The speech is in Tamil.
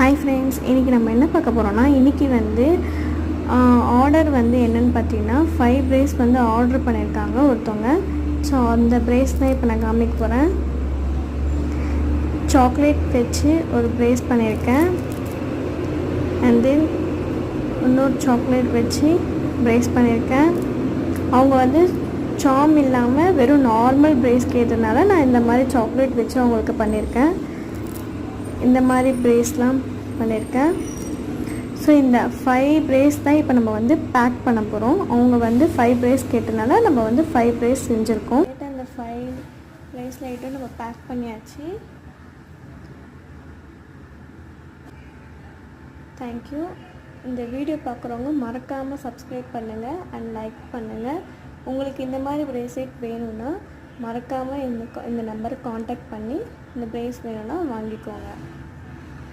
ஹாய் ஃப்ரெண்ட்ஸ், இன்றைக்கி நம்ம என்ன பார்க்க போகிறோன்னா, இன்றைக்கி வந்து ஆர்டர் வந்து என்னென்னு பார்த்தீங்கன்னா 5 பிரேஸ் வந்து ஆர்டர் பண்ணியிருக்காங்க ஒருத்தவங்க. ஸோ அந்த பிரேஸ் தான் இப்போ நான் காமிக்க போகிறேன். சாக்லேட் வச்சு ஒரு பிரேஸ் பண்ணியிருக்கேன். அண்ட் தென் இன்னொரு சாக்லேட் வச்சு பிரேஸ் பண்ணியிருக்கேன். அவங்க வந்து சாம் இல்லாமல் வெறும் நார்மல் பிரேஸ் கேட்டதுனால நான் இந்த மாதிரி சாக்லேட் வச்சு அவங்களுக்கு பண்ணியிருக்கேன். இந்த மாதிரி பிரேஸ்லாம் பண்ணியிருக்கேன். ஸோ இந்த 5 பிரேஸ் தான் இப்போ நம்ம வந்து பேக் பண்ண போகிறோம். அவங்க வந்து 5 பிரேஸ் கேட்டனால நம்ம வந்து 5 பிரேஸ் செஞ்சுருக்கோம். இந்த 5 பிரேஸ் லைட்டும் நம்ம பேக் பண்ணியாச்சு. தேங்க்யூ. இந்த வீடியோ பார்க்குறவங்க மறக்காமல் சப்ஸ்கிரைப் பண்ணுங்கள் அண்ட் லைக் பண்ணுங்கள். உங்களுக்கு இந்த மாதிரி பிரேஸ்லெட் வேணும்னா மறக்காமல் இந்த நம்பருக்கு காண்டாக்ட் பண்ணி இந்த பிரேஸ் வேணும்னா வாங்கிக்கோங்க.